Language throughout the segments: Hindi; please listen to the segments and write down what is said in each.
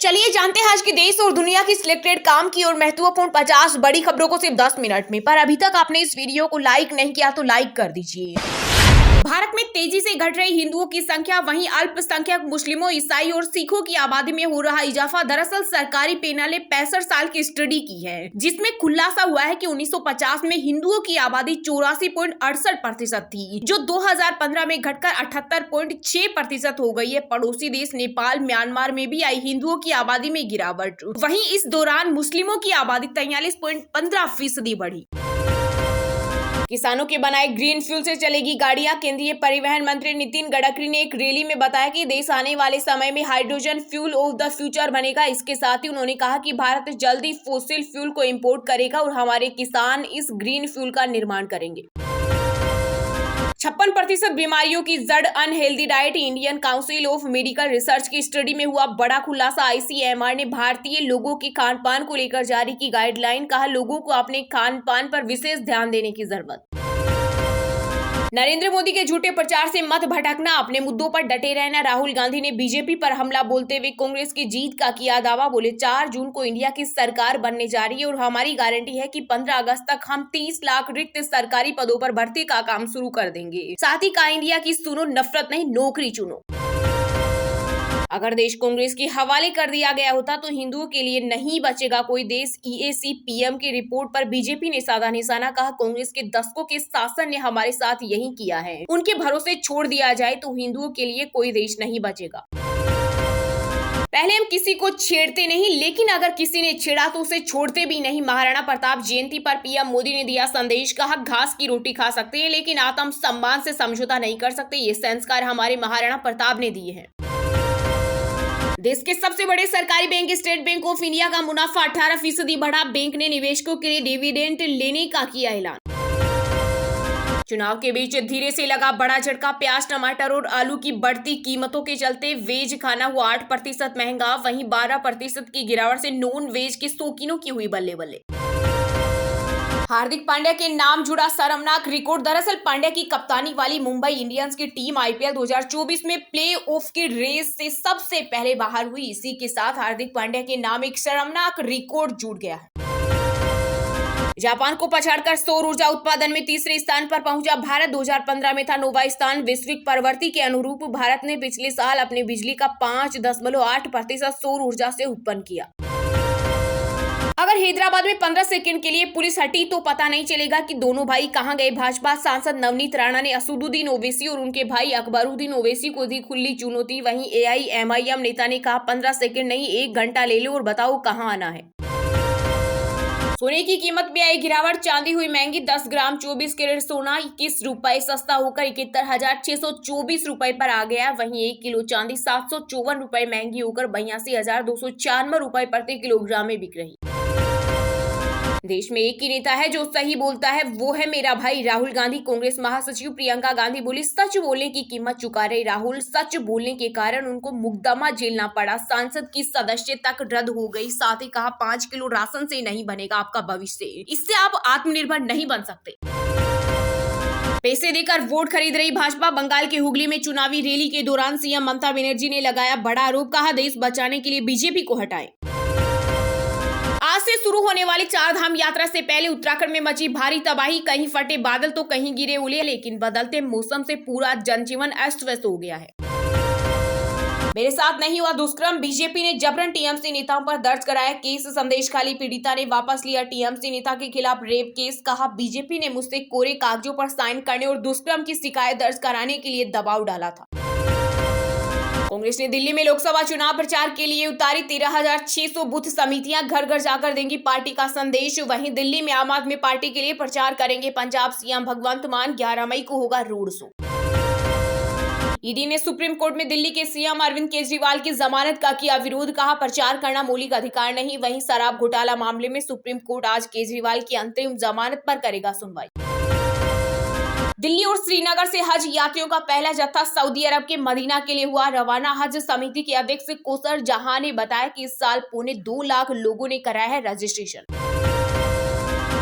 चलिए जानते हैं आज के देश और दुनिया की सिलेक्टेड काम की और महत्वपूर्ण 50 बड़ी खबरों को सिर्फ 10 मिनट में। पर अभी तक आपने इस वीडियो को लाइक नहीं किया तो लाइक कर दीजिए। भारत में तेजी से घट रही हिंदुओं की संख्या, वहीं अल्पसंख्यक मुस्लिमों, ईसाई और सिखों की आबादी में हो रहा इजाफा। दरअसल सरकारी पैनल ने 65 साल की स्टडी की है, जिसमें खुलासा हुआ है कि 1950 में हिंदुओं की आबादी 84.68% थी, जो 2015 में घटकर 78.6% हो गई है। पड़ोसी देश नेपाल, म्यांमार में भी आई हिंदुओं की आबादी में गिरावट। वहीं इस दौरान मुस्लिमों की आबादी 43.15% बढ़ी। किसानों के बनाए ग्रीन फ्यूल से चलेगी गाड़ियां। केंद्रीय परिवहन मंत्री नितिन गडकरी ने एक रैली में बताया कि देश आने वाले समय में hydrogen fuel of the future बनेगा। इसके साथ ही उन्होंने कहा कि भारत जल्दी फोसिल फ्यूल को इंपोर्ट करेगा और हमारे किसान इस ग्रीन फ्यूल का निर्माण करेंगे। 56% बीमारियों की जड़ unhealthy diet. Indian council of medical research की स्टडी में हुआ बड़ा खुलासा। आईसीएमआर ने भारतीय लोगों के खान पान को लेकर जारी की गाइडलाइन। कहा, लोगों को अपने खान पान पर विशेष ध्यान देने की जरूरत। नरेंद्र मोदी के झूठे प्रचार से मत भटकना, अपने मुद्दों पर डटे रहना। राहुल गांधी ने बीजेपी पर हमला बोलते हुए कांग्रेस की जीत का किया दावा। बोले, 4 जून को इंडिया की सरकार बनने जा रही है और हमारी गारंटी है कि 15 अगस्त तक हम 30 लाख रिक्त सरकारी पदों पर भर्ती का काम शुरू कर देंगे। साथ ही कहा, इंडिया की सुनो नफरत नहीं, नौकरी चुनो। अगर देश कांग्रेस के हवाले कर दिया गया होता तो हिंदुओं के लिए नहीं बचेगा कोई देश। ईएसी पीएम की रिपोर्ट पर बीजेपी ने साधा निशाना। कहा, कांग्रेस के दशकों के शासन ने हमारे साथ यही किया है। उनके भरोसे छोड़ दिया जाए तो हिंदुओं के लिए कोई देश नहीं बचेगा। पहले हम किसी को छेड़ते नहीं, लेकिन अगर किसी ने छेड़ा तो उसे छोड़ते भी नहीं। महाराणा प्रताप जयंती पर पीएम मोदी ने दिया संदेश। कहा, घास की रोटी खा सकते हैं लेकिन आत्म सम्मान से समझौता नहीं कर सकते। ये संस्कार हमारे महाराणा प्रताप ने दिए हैं। देश के सबसे बड़े सरकारी bank state bank of India का मुनाफा 18% बढ़ा। बैंक ने निवेशकों के लिए डिविडेंड लेने का किया ऐलान। चुनाव के बीच धीरे से लगा बड़ा झटका। प्याज, टमाटर और आलू की बढ़ती कीमतों के चलते वेज खाना हुआ 8% महंगा। वहीं 12% की गिरावट से नॉन वेज के शौकीनों की हुई बल्ले बल्ले। हार्दिक पांड्या के नाम जुड़ा शर्मनाक रिकॉर्ड। दरअसल पांड्या की कप्तानी वाली मुंबई इंडियंस की टीम आईपीएल 2024 में प्ले ऑफ की रेस से सबसे पहले बाहर हुई। इसी के साथ हार्दिक पांड्या के नाम एक शर्मनाक रिकॉर्ड जुड़ गया है। जापान को पछाड़कर सौर ऊर्जा उत्पादन में तीसरे स्थान पर पहुंचा भारत। 2015 में था 9वां स्थान। वैश्विक प्रवृत्ति के अनुरूप भारत ने पिछले साल अपने बिजली का 5.8% सौर ऊर्जा से उत्पन्न किया। अगर हैदराबाद में 15 सेकंड के लिए पुलिस हटी तो पता नहीं चलेगा कि दोनों भाई कहां गए। भाजपा सांसद नवनीत राणा ने असदुद्दीन ओवैसी और उनके भाई अकबरुद्दीन ओवैसी को दी खुली चुनौती। वहीं एआईएमआईएम नेता ने कहा, 15 सेकंड नहीं 1 घंटा ले लो और बताओ कहां आना है। सोने की कीमत में आई गिरावट। चांदी हुई महंगी। 10 ग्राम 24 कैरेट सोना 21 रुपए सस्ता होकर 71,624 रुपए पर आ गया। वहीं 1 किलो चांदी 754 रुपए महंगी होकर 82,294 रुपए प्रति किलोग्राम में बिक रही। देश में एक ही नेता है जो सही बोलता है, वो है मेरा भाई राहुल गांधी। कांग्रेस महासचिव प्रियंका गांधी बोली, सच बोलने की कीमत चुका रहे राहुल। सच बोलने के कारण उनको मुकदमा झेलना पड़ा। सांसद की सदस्यता तक रद्द हो गई। साथ ही कहा, 5 किलो राशन से नहीं बनेगा आपका भविष्य। इससे आप आत्मनिर्भर नहीं बन सकते। पैसे देकर वोट खरीद रही भाजपा। बंगाल के हुगली में चुनावी रैली के दौरान सीएम ममता बनर्जी ने लगाया बड़ा आरोप। कहा, देश बचाने के लिए बीजेपी को हटाएं। आज से शुरू होने वाली 4 धाम यात्रा से पहले उत्तराखंड में मची भारी तबाही। कहीं फटे बादल तो कहीं गिरे ओले, लेकिन बदलते मौसम से पूरा जनजीवन अस्त व्यस्त हो गया है। मेरे साथ नहीं हुआ दुष्कर्म। बीजेपी ने जबरन टीएमसी नेताओं पर दर्ज कराया केस। संदेशखाली पीड़िता ने वापस लिया टीएमसी नेता के खिलाफ रेप केस। कहा, बीजेपी ने मुझसे कोरे कागजों पर साइन करने और दुष्कर्म की शिकायत दर्ज कराने के लिए दबाव डाला था। कांग्रेस ने दिल्ली में लोकसभा चुनाव प्रचार के लिए उतारी 13,600 बूथ समितियां। घर घर जाकर देंगी पार्टी का संदेश। वहीं दिल्ली में आम आदमी पार्टी के लिए प्रचार करेंगे पंजाब सीएम भगवंत मान। 11 मई को होगा रोड शो। ईडी ने सुप्रीम कोर्ट में दिल्ली के सीएम अरविंद केजरीवाल की जमानत का किया विरोध। कहा, प्रचार करना मौलिक अधिकार नहीं। वहीं शराब घोटाला मामले में सुप्रीम कोर्ट आज केजरीवाल की अंतरिम जमानत पर करेगा सुनवाई। दिल्ली और श्रीनगर से हज यात्रियों का पहला जत्था सऊदी अरब के मदीना के लिए हुआ रवाना। हज समिति के अध्यक्ष कौसर जहां ने बताया कि इस साल 2.25 लाख लोगों ने कराया है रजिस्ट्रेशन।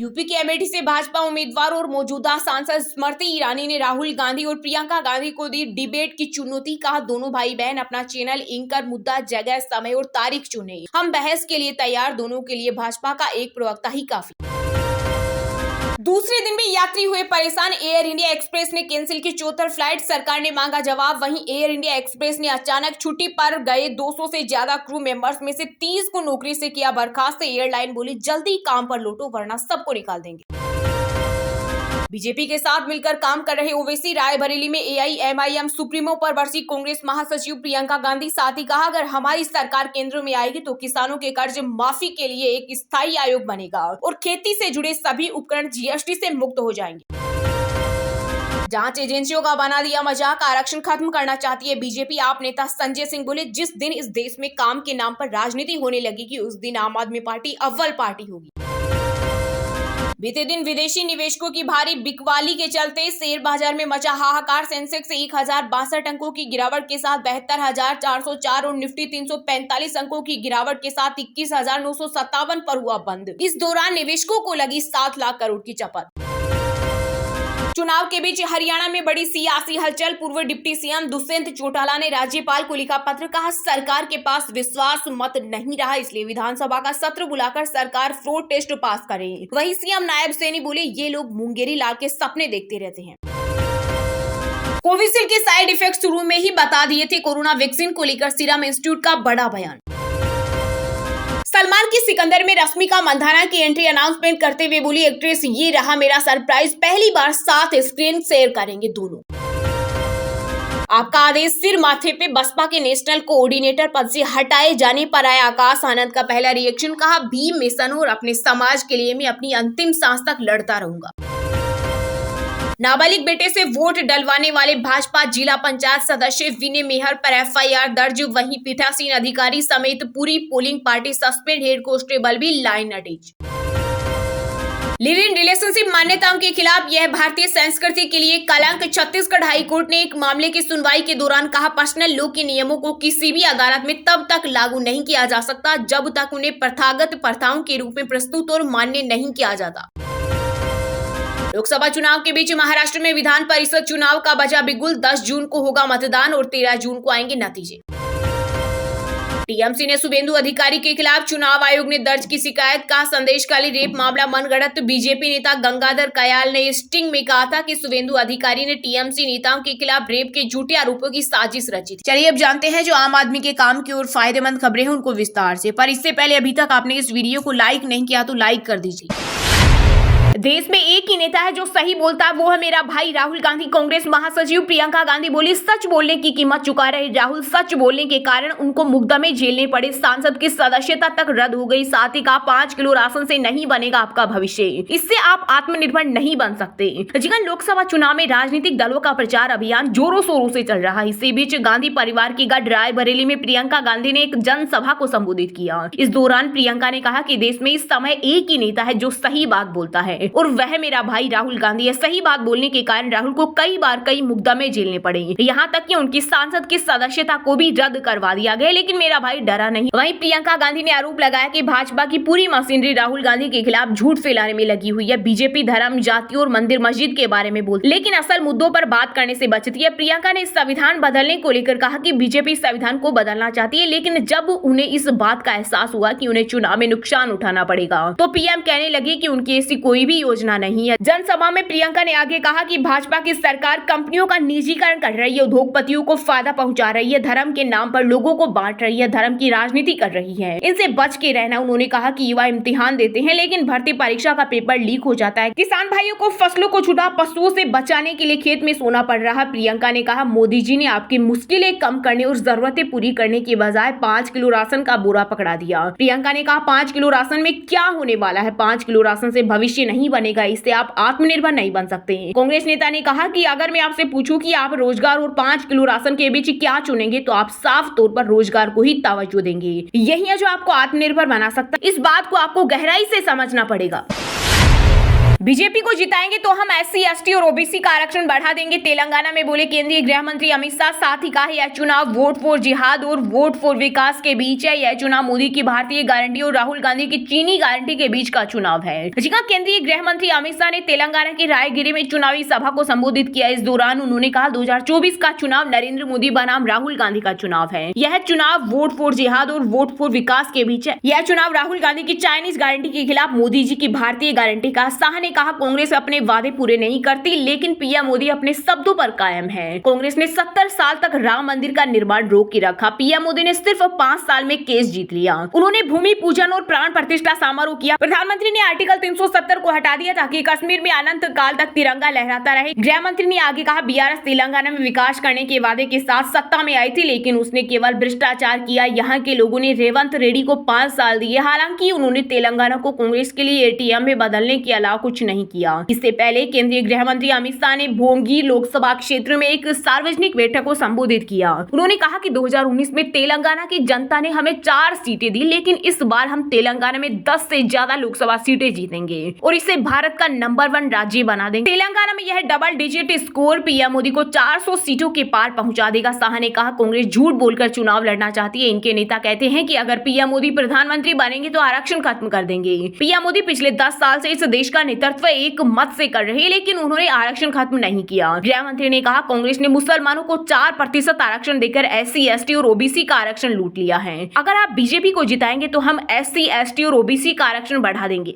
यूपी के अमेठी से भाजपा उम्मीदवार और मौजूदा सांसद स्मृति ईरानी ने राहुल गांधी और प्रियंका गांधी को दी डिबेट की चुनौती। कहा, दोनों भाई बहन अपना चैनल एंकर, मुद्दा, जगह, समय और तारीख चुने। हम बहस के लिए तैयार, दोनों के लिए भाजपा का एक प्रवक्ता ही काफी। दूसरे दिन भी यात्री हुए परेशान। एयर इंडिया एक्सप्रेस ने कैंसिल की 74 फ्लाइट, सरकार ने मांगा जवाब। वहीं एयर इंडिया एक्सप्रेस ने अचानक छुट्टी पर गए 200 से ज्यादा क्रू मेंबर्स में से 30 को नौकरी से किया बर्खास्त। एयरलाइन बोली, जल्दी काम पर लौटो वरना सबको निकाल देंगे। बीजेपी के साथ मिलकर काम कर रहे ओवैसी रायबरेली में एआईएमआईएम सुप्रीमो पर बरसी कांग्रेस महासचिव प्रियंका गांधी। साथ ही कहा, अगर हमारी सरकार केंद्र में आएगी तो किसानों के कर्ज माफी के लिए एक स्थायी आयोग बनेगा और खेती से जुड़े सभी उपकरण जीएसटी से मुक्त हो जाएंगे। जांच एजेंसियों का बना दिया मजाक, आरक्षण खत्म करना चाहती है बीजेपी। आप नेता संजय सिंह बोले, जिस दिन इस देश में काम के नाम पर राजनीति होने लगेगी उस दिन आम आदमी पार्टी अव्वल पार्टी होगी। बीते दिन विदेशी निवेशकों की भारी बिकवाली के चलते शेयर बाजार में मचा हाहाकार। सेंसेक्स 1062 अंकों की गिरावट के साथ 72,404 और निफ्टी 345 अंकों की गिरावट के साथ 21,957 पर हुआ बंद। इस दौरान निवेशकों को लगी 7 लाख करोड़ की चपत। चुनाव के बीच हरियाणा में बड़ी सियासी हलचल। पूर्व डिप्टी सीएम दुष्यंत चौटाला ने राज्यपाल को लिखा पत्र। कहा, सरकार के पास विश्वास मत नहीं रहा, इसलिए विधानसभा का सत्र बुलाकर सरकार फ्लोर टेस्ट पास करे। वहीं सीएम नायब सैनी बोले, ये लोग मुंगेरी लाल के सपने देखते रहते हैं। कोविशील्ड के साइड इफेक्ट शुरू में ही बता दिए थे। कोरोना वैक्सीन को लेकर सीरम इंस्टीट्यूट का बड़ा बयान। सलमान की सिकंदर में रश्मिका मंदाना की एंट्री अनाउंसमेंट करते हुए बोली, एक्ट्रेस, ये रहा मेरा सरप्राइज, पहली बार साथ स्क्रीन शेयर करेंगे दोनों। आपका आदेश सिर माथे पे। बसपा के नेशनल कोऑर्डिनेटर पद से हटाए जाने पर आया आकाश आनंद का पहला रिएक्शन। कहा, भीम मिशन और अपने समाज के लिए मैं अपनी अंतिम सांस तक लड़ता रहूंगा। नाबालिग बेटे से वोट डलवाने वाले भाजपा जिला पंचायत सदस्य विनय मेहर पर एफआईआर दर्ज। वहीं पीठासीन अधिकारी समेत पूरी polling party suspend, head constable भी line attach. Live in relationship मान्यताओं के खिलाफ यह भारतीय संस्कृति के लिए कलंक। छत्तीसगढ़ हाईकोर्ट ने एक मामले की सुनवाई के दौरान कहा, पर्सनल लॉ के नियमों को किसी भी अदालत में तब तक लागू नहीं किया जा सकता जब तक उन्हें प्रथागत प्रथाओं के रूप में प्रस्तुत और मान्य नहीं किया जाता। लोकसभा चुनाव के बीच महाराष्ट्र में विधान परिषद चुनाव का बजा बिगुल। 10 जून को होगा मतदान और 13 जून को आएंगे नतीजे। टीएमसी ने शुभेंदु अधिकारी के खिलाफ चुनाव आयोग ने दर्ज की शिकायत। का संदेशखाली रेप मामला मनगढ़ंत। बीजेपी नेता गंगाधर कयाल ने स्टिंग में कहा था कि शुभेंदु अधिकारी ने टीएमसी नेताओं के खिलाफ रेप के झूठे आरोपों की साजिश रची थी। चलिए अब जानते हैं जो आम आदमी के काम की और फायदेमंद खबरें हैं उनको विस्तार से। पर इससे पहले अभी तक आपने इस वीडियो को लाइक नहीं किया तो लाइक कर दीजिए। देश में एक ही नेता है जो सही बोलता है, वो है मेरा भाई राहुल गांधी। कांग्रेस महासचिव प्रियंका गांधी बोली, सच बोलने की कीमत चुका रहे राहुल। सच बोलने के कारण उनको मुकदमे झेलने पड़े। सांसद की सदस्यता तक रद्द हो गई। साथ ही कहा, 5 किलो राशन से नहीं बनेगा आपका भविष्य, इससे आप आत्मनिर्भर नहीं बन सकते। जीवन लोकसभा चुनाव में राजनीतिक दलों का प्रचार अभियान जोरों शोरों से चल रहा है। इसी बीच गांधी परिवार की गढ़ रायबरेली में प्रियंका गांधी ने एक जनसभा को संबोधित किया। इस दौरान प्रियंका ने कहा कि देश में इस समय एक ही नेता है जो सही बात बोलता है और वह मेरा भाई राहुल गांधी है। सही बात बोलने के कारण राहुल को कई बार कई मुकदमे झेलने पड़े, यहाँ तक कि उनकी सांसद की सदस्यता को भी रद्द करवा दिया गया, लेकिन मेरा भाई डरा नहीं। वहीं प्रियंका गांधी ने आरोप लगाया कि भाजपा की पूरी मशीनरी राहुल गांधी के खिलाफ झूठ फैलाने में लगी हुई है। बीजेपी धर्म, जाति और मंदिर मस्जिद के बारे में बोलती, लेकिन असल मुद्दों पर बात करने से बचती है। प्रियंका ने संविधान बदलने को लेकर कहा कि बीजेपी संविधान को बदलना चाहती है, लेकिन जब उन्हें इस बात का एहसास हुआ कि उन्हें चुनाव में नुकसान उठाना पड़ेगा तो पीएम कहने लगे कि उनकी ऐसी कोई भी योजना नहीं है। जनसभा में प्रियंका ने आगे कहा कि भाजपा की सरकार कंपनियों का निजीकरण कर रही है, उद्योगपतियों को फायदा पहुंचा रही है, धर्म के नाम पर लोगों को बांट रही है, धर्म की राजनीति कर रही है। इनसे बच के रहना। उन्होंने कहा कि युवा इम्तिहान देते हैं लेकिन भर्ती परीक्षा का पेपर लीक हो जाता है। किसान भाइयों को फसलों को छुड़ा पशुओं से बचाने के लिए खेत में सोना पड़ रहा है। प्रियंका ने कहा, मोदी जी ने आपकी मुश्किलें कम करने और जरूरतें पूरी करने की बजाय 5 किलो राशन का बोरा पकड़ा दिया। प्रियंका ने कहा, 5 किलो राशन में क्या होने वाला है? 5 किलो राशन से भविष्य नहीं बनेगा, इससे आप आत्मनिर्भर नहीं बन सकते। कांग्रेस नेता ने कहा कि अगर मैं आपसे पूछूं कि आप रोजगार और 5 किलो राशन के बीच क्या चुनेंगे तो आप साफ तौर पर रोजगार को ही तवज्जो देंगे। यही है जो आपको आत्मनिर्भर बना सकता है। इस बात को आपको गहराई से समझना पड़ेगा। बीजेपी को जिताएंगे तो हम SC ST और OBC का आरक्षण बढ़ा देंगे, तेलंगाना में बोले केंद्रीय गृह मंत्री अमित शाह। साथ ही कहा यह चुनाव वोट फॉर जिहाद और वोट फॉर विकास के बीच है। यह चुनाव मोदी की भारतीय गारंटी और राहुल गांधी की चीनी गारंटी के बीच का चुनाव है। जी हां, केंद्रीय गृह मंत्री अमित शाह ने तेलंगाना के रायगिरी में चुनावी सभा को संबोधित किया। इस दौरान उन्होंने कहा 2024 का चुनाव नरेंद्र मोदी बनाम राहुल गांधी का चुनाव है। यह चुनाव वोट फॉर जिहाद और वोट फॉर विकास के बीच है। यह चुनाव राहुल गांधी की चाइनीज गारंटी के खिलाफ मोदी जी की भारतीय गारंटी का। शाह ने कहा कांग्रेस अपने वादे पूरे नहीं करती, लेकिन पीएम मोदी अपने शब्दों पर कायम है। कांग्रेस ने 70 साल तक राम मंदिर का निर्माण रोक के रखा। पीएम मोदी ने सिर्फ 5 साल में केस जीत लिया। उन्होंने भूमि पूजन और प्राण प्रतिष्ठा समारोह किया। प्रधानमंत्री ने आर्टिकल 370 को हटा दिया ताकि कश्मीर में अनंत काल तक तिरंगा लहराता रहे। गृह मंत्री ने आगे कहा बीआरएस तेलंगाना में विकास करने के वादे के साथ सत्ता में आई थी, लेकिन उसने केवल भ्रष्टाचार किया। यहाँ के लोगों ने रेवंत रेड्डी को 5 साल दिए। हालांकि उन्होंने तेलंगाना को कांग्रेस के लिए ATM में बदलने के अलावा कुछ नहीं किया। इससे पहले केंद्रीय गृह मंत्री अमित शाह ने भोंगी लोकसभा क्षेत्र में एक सार्वजनिक बैठक को संबोधित किया। उन्होंने कहा कि 2019 में तेलंगाना की जनता ने हमें 4 सीटें दी, लेकिन इस बार हम तेलंगाना में 10 से ज्यादा लोकसभा सीटें जीतेंगे और इसे भारत का नंबर 1 राज्य बना देंगे। तेलंगाना में यह double digit score PM Modi को 400 सीटों के पार पहुंचा देगा। शाह ने कहा कांग्रेस झूठ बोलकर चुनाव लड़ना चाहती है। इनके नेता कहते हैं कि अगर पीएम मोदी प्रधानमंत्री बनेंगे तो आरक्षण खत्म कर देंगे। पीएम मोदी पिछले 10 साल से इस देश का नेतृत्व एक मत से कर रहे हैं, लेकिन उन्होंने आरक्षण खत्म नहीं किया। गृह मंत्री ने कहा कांग्रेस ने मुसलमानों को 4% आरक्षण देकर SC ST और OBC का आरक्षण लूट लिया है। अगर आप बीजेपी को जिताएंगे तो हम SC ST और OBC का आरक्षण बढ़ा देंगे।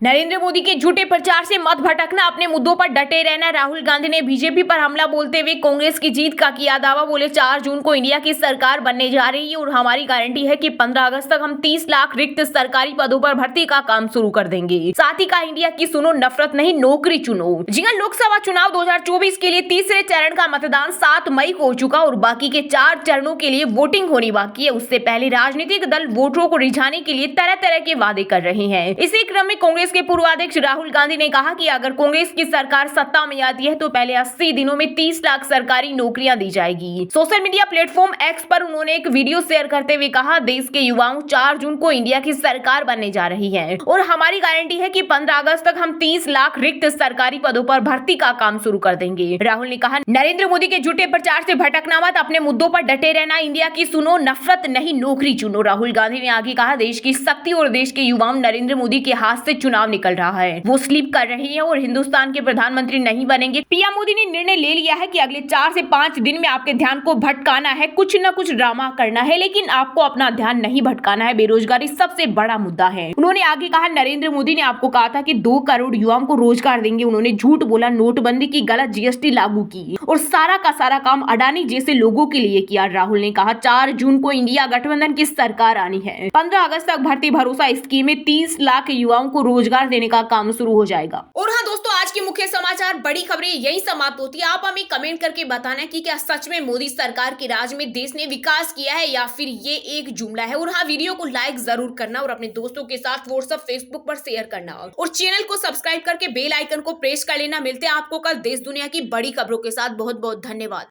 नरेंद्र मोदी के झूठे प्रचार से मत भटकना, अपने मुद्दों पर डटे रहना। राहुल गांधी ने बीजेपी पर हमला बोलते हुए कांग्रेस की जीत का किया दावा। बोले 4 जून को इंडिया की सरकार बनने जा रही है और हमारी गारंटी है कि 15 अगस्त तक हम 30 लाख रिक्त सरकारी पदों पर भर्ती का काम शुरू कर देंगे। साथ ही कहा इंडिया की सुनो, नफरत नहीं नौकरी चुनो। जी हां, लोकसभा चुनाव 2024 के लिए तीसरे चरण का मतदान 7 मई को हो चुका और बाकी के 4 चरणों के लिए वोटिंग होनी बाकी है। उससे पहले राजनीतिक दल वोटरों को रिझाने के लिए तरह तरह के वादे कर रहे हैं। इसी क्रम में कांग्रेस के पूर्व अध्यक्ष राहुल गांधी ने कहा कि अगर कांग्रेस की सरकार सत्ता में आती है तो पहले 80 दिनों में 30 लाख सरकारी नौकरियां दी जाएगी। सोशल मीडिया प्लेटफॉर्म X पर उन्होंने एक वीडियो शेयर करते हुए कहा देश के युवाओं 4 जून को इंडिया की सरकार बनने जा रही है और हमारी गारंटी है कि 15 अगस्त तक हम 30 लाख रिक्त सरकारी पदों पर भर्ती का काम शुरू कर देंगे। राहुल ने कहा नरेंद्र मोदी के झूठे प्रचार से भटकना मत, अपने मुद्दों पर डटे रहना। इंडिया की सुनो, नफरत नहीं नौकरी चुनो। राहुल गांधी ने आगे कहा देश की शक्ति और देश के युवाओं नरेंद्र मोदी के हाथ से चुनाव निकल रहा है। वो स्लीप कर रही है और हिंदुस्तान के प्रधानमंत्री नहीं बनेंगे। पीएम मोदी ने निर्णय ले लिया है कि अगले 4 से 5 दिन में आपके ध्यान को भटकाना है, कुछ न कुछ ड्रामा करना है, लेकिन आपको अपना ध्यान नहीं भटकाना है। बेरोजगारी सबसे बड़ा मुद्दा है। उन्होंने आगे कहा नरेंद्र मोदी ने आपको कहा था कि 2 करोड़ युवाओं को रोजगार देंगे। उन्होंने झूठ बोला, नोटबंदी की, गलत GST लागू की और सारा का सारा काम अडानी जैसे लोगों के लिए किया। राहुल ने कहा 4 जून को इंडिया गठबंधन की सरकार आनी है। 15 अगस्त तक भर्ती भरोसा स्कीम में 30 लाख युवाओं को रोजगार देने का काम शुरू हो जाएगा। और हाँ दोस्तों, आज के मुख्य समाचार बड़ी खबरें यही समाप्त होती है। आप हमें कमेंट करके बताना कि क्या सच में मोदी सरकार के राज में देश ने विकास किया है या फिर ये एक जुमला है। और हाँ, वीडियो को लाइक जरूर करना और अपने दोस्तों के साथ व्हाट्सएप, फेसबुक पर शेयर करना और चैनल को सब्सक्राइब करके बेल आइकन को प्रेस कर लेना। मिलते हैं आपको कल देश दुनिया की बड़ी खबरों के साथ। बहुत बहुत धन्यवाद।